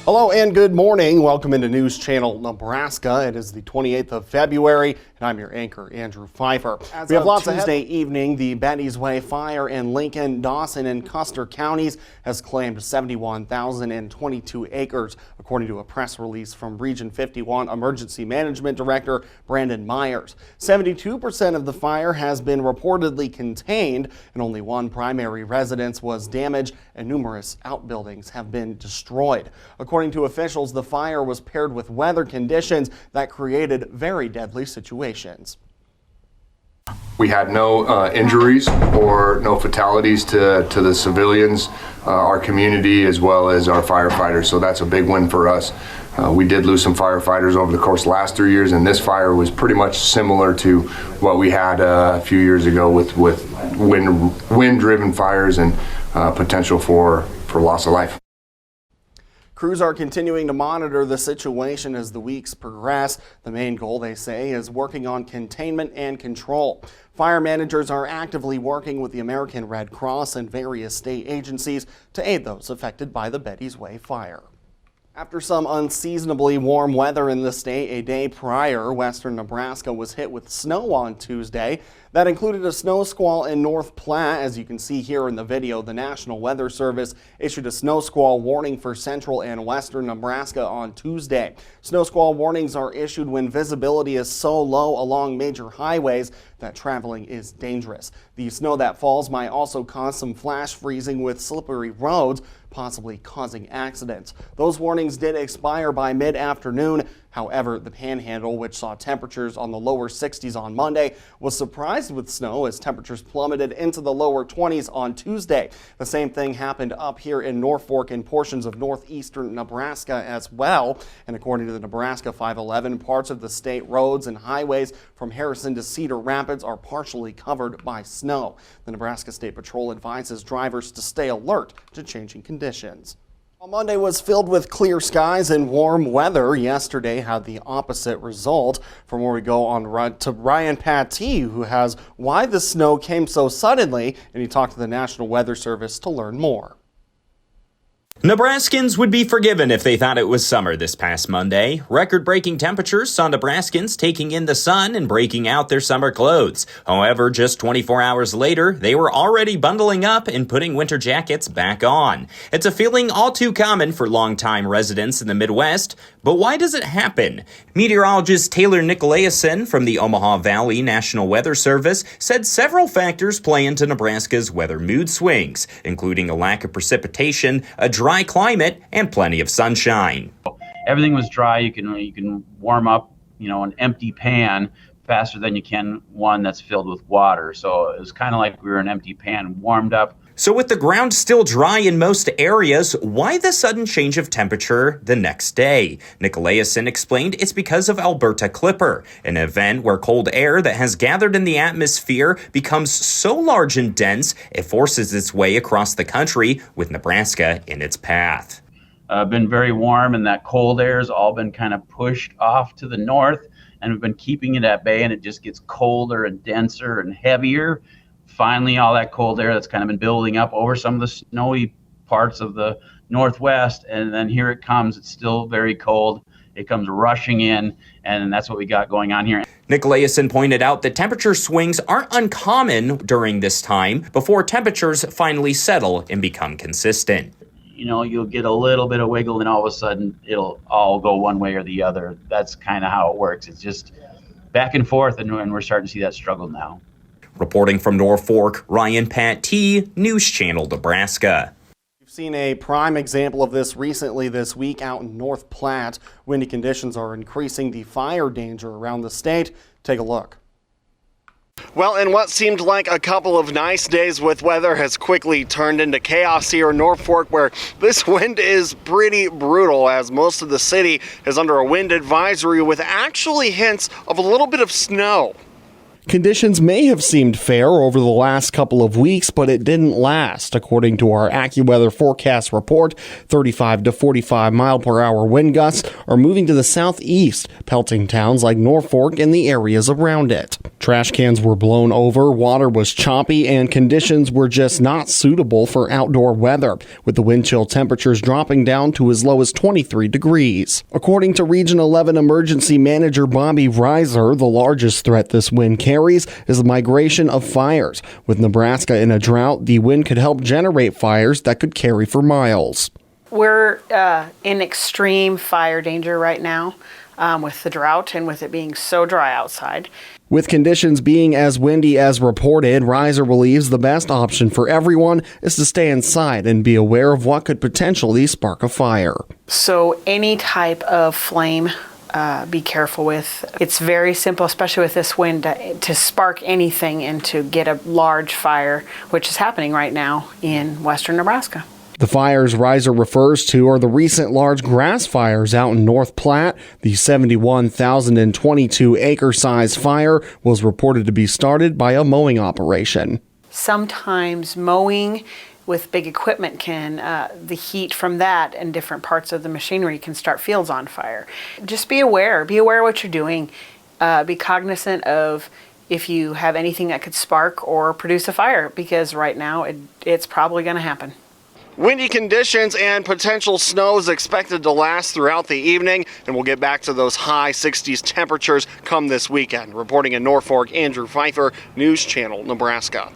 Hello and good morning. Welcome into News Channel Nebraska. It is the 28th of February, and I'm your anchor, Andrew Pfeiffer. We have lots Tuesday evening. The Betty's Way fire in Lincoln, Dawson, and Custer counties has claimed 71,022 acres, according to a press release from Region 51 Emergency Management Director Brandon Myers. 72% of the fire has been reportedly contained, and only one primary residence was damaged, and numerous outbuildings have been destroyed. According to officials, the fire was paired with weather conditions that created very deadly situations. We had no injuries or no fatalities to the civilians, our community, as well as our firefighters. So that's a big win for us. We did lose some firefighters over the course of the last 3 years, and this fire was pretty much similar to what we had a few years ago with wind-driven fires and potential for loss of life. Crews are continuing to monitor the situation as the weeks progress. The main goal, they say, is working on containment and control. Fire managers are actively working with the American Red Cross and various state agencies to aid those affected by the Betty's Way fire. After some unseasonably warm weather in the state a day prior, western Nebraska was hit with snow on Tuesday. That included a snow squall in North Platte. As you can see here in the video, the National Weather Service issued a snow squall warning for central and western Nebraska on Tuesday. Snow squall warnings are issued when visibility is so low along major highways that traveling is dangerous. The snow that falls might also cause some flash freezing with slippery roads, possibly causing accidents. Those warnings did expire by mid-afternoon. However, the Panhandle, which saw temperatures on the lower 60s on Monday, was surprised with snow as temperatures plummeted into the lower 20s on Tuesday. The same thing happened up here in Norfolk and portions of northeastern Nebraska as well. And according to the Nebraska 511, parts of the state roads and highways from Harrison to Cedar Rapids are partially covered by snow. The Nebraska State Patrol advises drivers to stay alert to changing conditions. Well, Monday was filled with clear skies and warm weather. Yesterday had the opposite result. From where we go on to Ryan Patty, who has why the snow came so suddenly, and he talked to the National Weather Service to learn more. Nebraskans would be forgiven if they thought it was summer this past Monday. Record-breaking temperatures saw Nebraskans taking in the sun and breaking out their summer clothes. However, just 24 hours later, they were already bundling up and putting winter jackets back on. It's a feeling all too common for longtime residents in the Midwest, but why does it happen? Meteorologist Taylor Nicolaisen from the Omaha Valley National Weather Service said several factors play into Nebraska's weather mood swings, including a lack of precipitation, a dry climate, and plenty of sunshine. Everything was dry. You can warm up, an empty pan faster than you can one that's filled with water. So it was kind of like we were an empty pan warmed up. So with the ground still dry in most areas, why the sudden change of temperature the next day? Nicolaisen explained it's because of Alberta Clipper, an event where cold air that has gathered in the atmosphere becomes so large and dense, it forces its way across the country with Nebraska in its path. Been very warm, and that cold air has all been kind of pushed off to the north, and we've been keeping it at bay, and it just gets colder and denser and heavier. Finally, all that cold air that's kind of been building up over some of the snowy parts of the northwest, and then here it comes. It's still very cold. It comes rushing in, and that's what we got going on here. Nicolaisen pointed out that temperature swings aren't uncommon during this time before temperatures finally settle and become consistent. You'll get a little bit of wiggle, and all of a sudden it'll all go one way or the other. That's kind of how it works. It's just back and forth, and we're starting to see that struggle now. Reporting from Norfolk, Ryan Patty, News Channel Nebraska. We've seen a prime example of this recently this week out in North Platte. Windy conditions are increasing the fire danger around the state. Take a look. Well, and what seemed like a couple of nice days with weather has quickly turned into chaos here in Norfolk, where this wind is pretty brutal, as most of the city is under a wind advisory with actually hints of a little bit of snow. Conditions may have seemed fair over the last couple of weeks, but it didn't last. According to our AccuWeather forecast report, 35 to 45 mile per hour wind gusts are moving to the southeast, pelting towns like Norfolk and the areas around it. Trash cans were blown over, water was choppy, and conditions were just not suitable for outdoor weather, with the wind chill temperatures dropping down to as low as 23 degrees. According to Region 11 Emergency Manager Bobby Reiser, the largest threat this wind carries is the migration of fires. With Nebraska in a drought, the wind could help generate fires that could carry for miles. We're in extreme fire danger right now with the drought and with it being so dry outside. With conditions being as windy as reported, Reiser believes the best option for everyone is to stay inside and be aware of what could potentially spark a fire. So any type of flame, be careful with. It's very simple, especially with this wind, to spark anything and to get a large fire, which is happening right now in western Nebraska. The fires Reiser refers to are the recent large grass fires out in North Platte. The 71,022 acre size fire was reported to be started by a mowing operation. Sometimes mowing with big equipment can, the heat from that and different parts of the machinery can start fields on fire. Just be aware of what you're doing. Be cognizant of if you have anything that could spark or produce a fire, because right now it's probably going to happen. Windy conditions and potential snow is expected to last throughout the evening, and we'll get back to those high 60s temperatures come this weekend. Reporting in Norfolk, Andrew Pfeiffer, News Channel, Nebraska.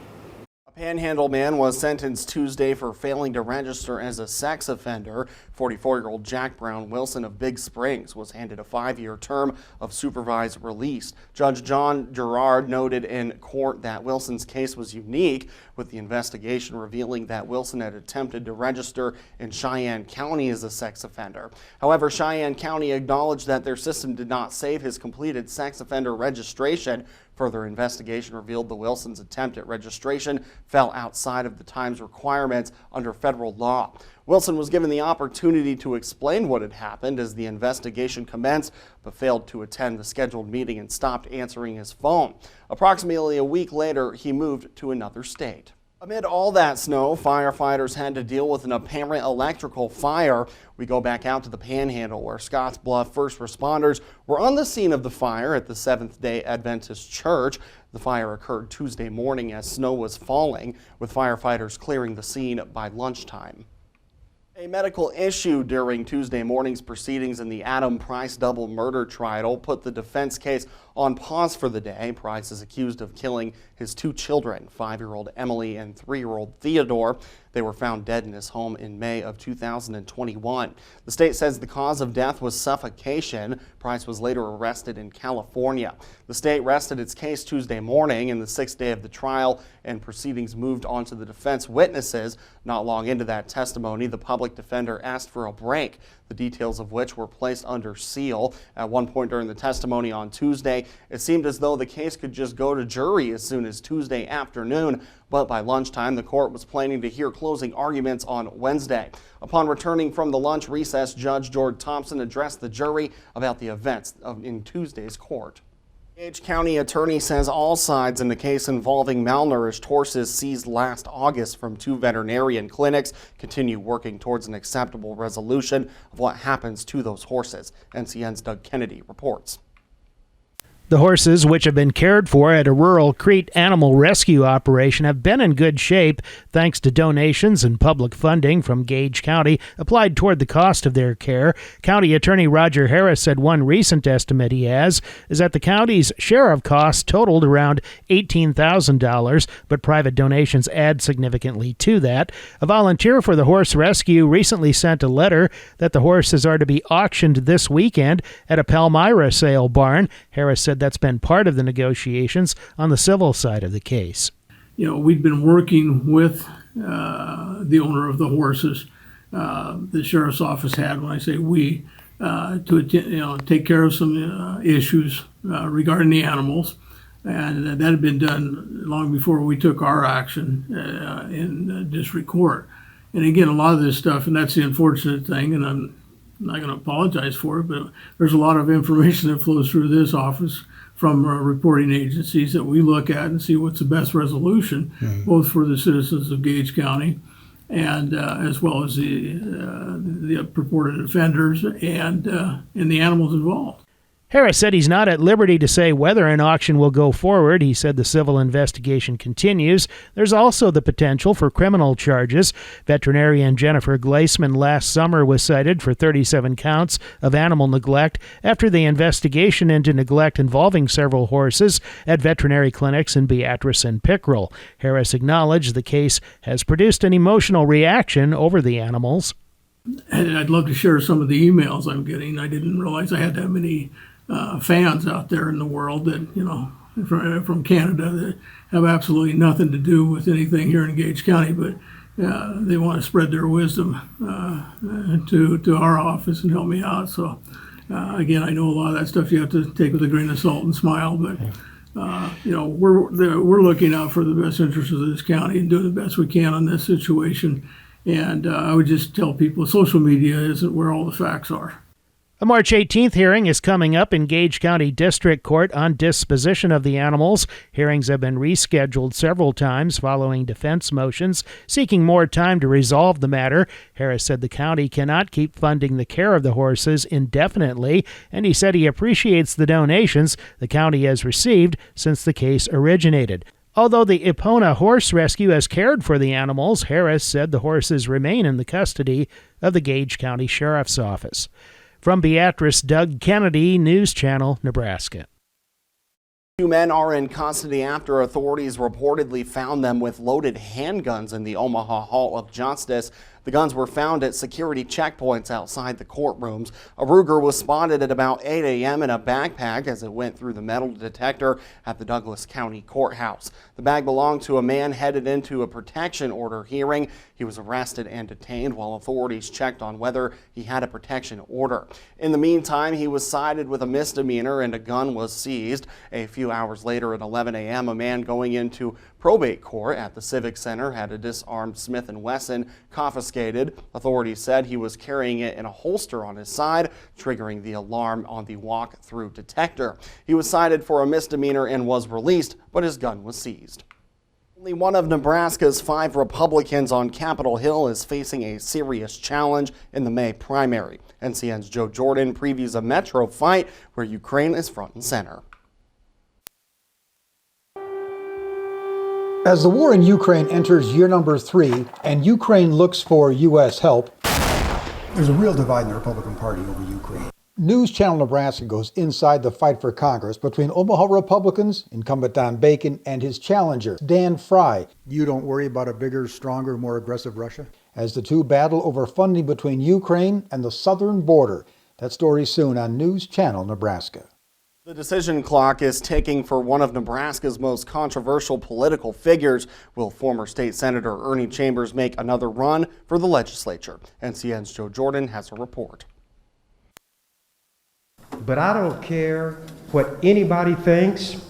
A Panhandle man was sentenced Tuesday for failing to register as a sex offender. 44-year-old Jack Brown Wilson of Big Springs was handed a 5-year term of supervised release. Judge John Gerard noted in court that Wilson's case was unique, with the investigation revealing that Wilson had attempted to register in Cheyenne County as a sex offender. However, Cheyenne County acknowledged that their system did not save his completed sex offender registration. Further investigation revealed the Wilson's attempt at registration fell outside of the time's requirements under federal law. Wilson was given the opportunity to explain what had happened as the investigation commenced, but failed to attend the scheduled meeting and stopped answering his phone. Approximately a week later, he moved to another state. Amid all that snow, firefighters had to deal with an apparent electrical fire. We go back out to the Panhandle, where Scottsbluff first responders were on the scene of the fire at the Seventh-day Adventist Church. The fire occurred Tuesday morning as snow was falling, with firefighters clearing the scene by lunchtime. A medical issue during Tuesday morning's proceedings in the Adam Price double murder trial put the defense case on pause for the day. Price is accused of killing his 2 children, 5-year-old Emily and 3-year-old Theodore. They were found dead in his home in May of 2021. The state says the cause of death was suffocation. Price was later arrested in California. The state rested its case Tuesday morning, in the 6th day of the trial, and proceedings moved on to the defense witnesses. Not long into that testimony, the public defender asked for a break, the details of which were placed under seal. At one point during the testimony on Tuesday, it seemed as though the case could just go to jury as soon as Tuesday afternoon, but by lunchtime, the court was planning to hear closing arguments on Wednesday. Upon returning from the lunch recess, Judge George Thompson addressed the jury about the events in Tuesday's court. Gage County attorney says all sides in the case involving malnourished horses seized last August from 2 veterinarian clinics continue working towards an acceptable resolution of what happens to those horses. NCN's Doug Kennedy reports. The horses, which have been cared for at a rural Crete animal rescue operation, have been in good shape thanks to donations and public funding from Gage County applied toward the cost of their care. County Attorney Roger Harris said one recent estimate he has is that the county's share of costs totaled around $18,000, but private donations add significantly to that. A volunteer for the horse rescue recently sent a letter that the horses are to be auctioned this weekend at a Palmyra sale barn. Harris said that's been part of the negotiations on the civil side of the case. We've been working with the owner of the horses. The sheriff's office had, when I say we, to take care of some issues regarding the animals, and that had been done long before we took our action in district court. And again, a lot of this stuff, and that's the unfortunate thing, and I'm not going to apologize for it, but there's a lot of information that flows through this office from reporting agencies that we look at and see what's the best resolution, both for the citizens of Gage County and as well as the purported offenders and the animals involved. Harris said he's not at liberty to say whether an auction will go forward. He said the civil investigation continues. There's also the potential for criminal charges. Veterinarian Jennifer Gleisman last summer was cited for 37 counts of animal neglect after the investigation into neglect involving several horses at veterinary clinics in Beatrice and Pickrell. Harris acknowledged the case has produced an emotional reaction over the animals. And I'd love to share some of the emails I'm getting. I didn't realize I had that many fans out there in the world that, from Canada that have absolutely nothing to do with anything here in Gage County, but they want to spread their wisdom to our office and help me out. So, again, I know a lot of that stuff you have to take with a grain of salt and smile, but we're looking out for the best interests of this county and doing the best we can on this situation. And I would just tell people social media isn't where all the facts are. A March 18th hearing is coming up in Gage County District Court on disposition of the animals. Hearings have been rescheduled several times following defense motions seeking more time to resolve the matter. Harris said the county cannot keep funding the care of the horses indefinitely, and he said he appreciates the donations the county has received since the case originated. Although the Epona Horse Rescue has cared for the animals, Harris said the horses remain in the custody of the Gage County Sheriff's Office. From Beatrice, Doug Kennedy, News Channel, Nebraska. 2 men are in custody after authorities reportedly found them with loaded handguns in the Omaha Hall of Justice. The guns were found at security checkpoints outside the courtrooms. A Ruger was spotted at about 8 a.m. in a backpack as it went through the metal detector at the Douglas County Courthouse. The bag belonged to a man headed into a protection order hearing. He was arrested and detained while authorities checked on whether he had a protection order. In the meantime, he was cited with a misdemeanor and a gun was seized. A few hours later at 11 a.m., a man going into probate court at the Civic Center had a disarmed Smith & Wesson confiscated. Authorities said he was carrying it in a holster on his side, triggering the alarm on the walk-through detector. He was cited for a misdemeanor and was released, but his gun was seized. Only one of Nebraska's 5 Republicans on Capitol Hill is facing a serious challenge in the May primary. NCN's Joe Jordan previews a Metro fight where Ukraine is front and center. As the war in Ukraine enters year number 3 and Ukraine looks for U.S. help, there's a real divide in the Republican Party over Ukraine. News Channel Nebraska goes inside the fight for Congress between Omaha Republicans, incumbent Don Bacon, and his challenger, Dan Fry. You don't worry about a bigger, stronger, more aggressive Russia? As the two battle over funding between Ukraine and the southern border. That story soon on News Channel Nebraska. The decision clock is ticking for one of Nebraska's most controversial political figures. Will former state senator Ernie Chambers make another run for the legislature? NCN's Joe Jordan has a report. But I don't care what anybody thinks.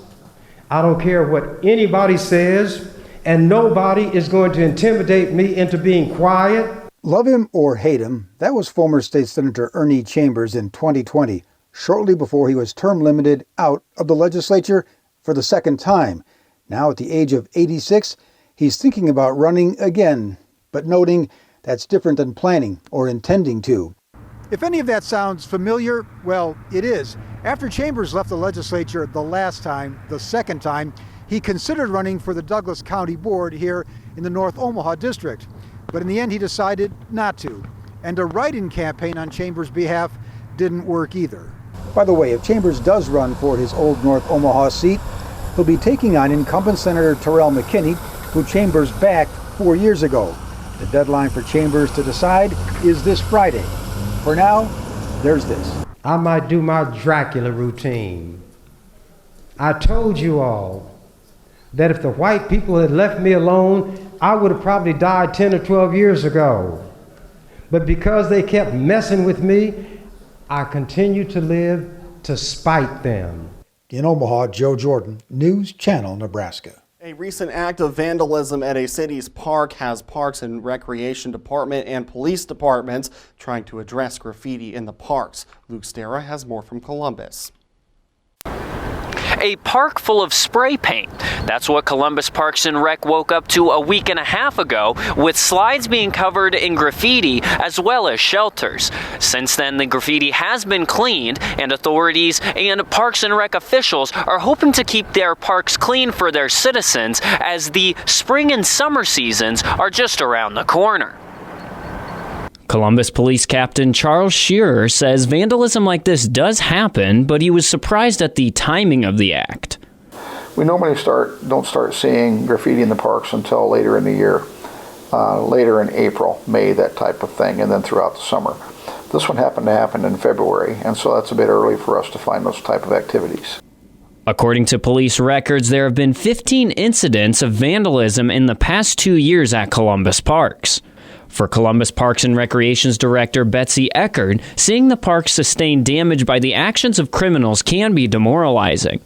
I don't care what anybody says, and nobody is going to intimidate me into being quiet. Love him or hate him, that was former state senator Ernie Chambers in 2020. Shortly before he was term limited out of the legislature for the second time. Now at the age of 86, he's thinking about running again, but noting that's different than planning or intending to. If any of that sounds familiar, well, it is. After Chambers left the legislature the last time, the second time, he considered running for the Douglas County Board here in the North Omaha District. But in the end, he decided not to. And a write-in campaign on Chambers' behalf didn't work either. By the way, if Chambers does run for his old North Omaha seat, he'll be taking on incumbent Senator Terrell McKinney, who Chambers backed 4 years ago. The deadline for Chambers to decide is this Friday. For now, there's this. I might do my Dracula routine. I told you all that if the white people had left me alone, I would have probably died 10 or 12 years ago. But because they kept messing with me, I continue to live to spite them. In Omaha, Joe Jordan, News Channel, Nebraska. A recent act of vandalism at a city's park has Parks and Recreation Department and police departments trying to address graffiti in the parks. Luke Stera has more from Columbus. a park full of spray paint. That's what Columbus Parks and Rec woke up to a week and a half ago, with slides being covered in graffiti as well as shelters. Since then, the graffiti has been cleaned, and authorities and Parks and Rec officials are hoping to keep their parks clean for their citizens as the spring and summer seasons are just around the corner. Columbus Police Captain Charles Shearer says vandalism like this does happen, but he was surprised at the timing of the act. We normally don't start seeing graffiti in the parks until later in the year, later in April, May, that type of thing, and then throughout the summer. This one happened to happen in February, and so that's a bit early for us to find those type of activities. According to police records, there have been 15 incidents of vandalism in the past 2 years at Columbus Parks. For Columbus Parks and Recreation's director Betsy Eckert, seeing the park sustain damage by the actions of criminals can be demoralizing.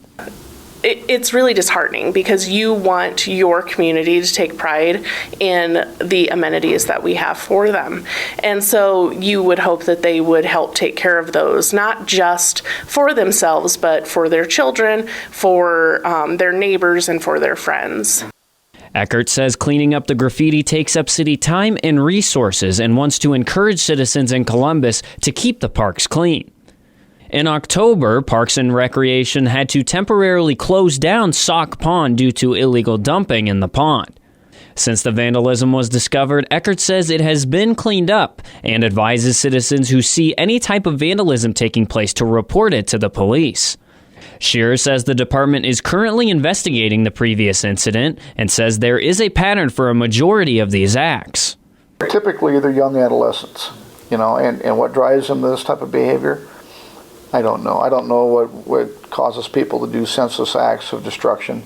It's really disheartening because you want your community to take pride in the amenities that we have for them. And so you would hope that they would help take care of those, not just for themselves, but for their children, for their neighbors, and for their friends. Eckert says cleaning up the graffiti takes up city time and resources and wants to encourage citizens in Columbus to keep the parks clean. In October, Parks and Recreation had to temporarily close down Sauk Pond due to illegal dumping in the pond. Since the vandalism was discovered, Eckert says it has been cleaned up and advises citizens who see any type of vandalism taking place to report it to the police. Shearer says the department is currently investigating the previous incident and says there is a pattern for a majority of these acts. Typically, they're young adolescents, and what drives them to this type of behavior, I don't know. I don't know what causes people to do senseless acts of destruction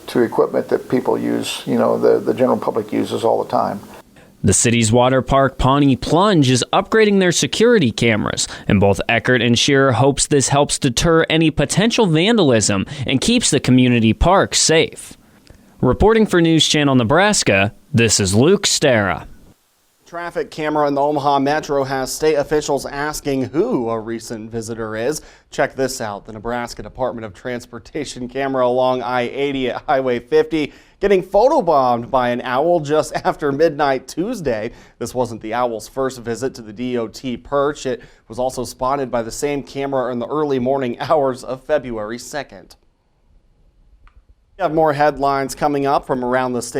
to equipment that people use, the general public uses all the time. The city's water park, Pawnee Plunge, is upgrading their security cameras, and both Eckert and Shearer hopes this helps deter any potential vandalism and keeps the community park safe. Reporting for News Channel Nebraska, this is Luke Stera. Traffic camera in the Omaha Metro has state officials asking who a recent visitor is. Check this out. The Nebraska Department of Transportation camera along I-80 at Highway 50 getting photobombed by an owl just after midnight Tuesday. This wasn't the owl's first visit to the DOT perch. It was also spotted by the same camera in the early morning hours of February 2nd. We have more headlines coming up from around the state.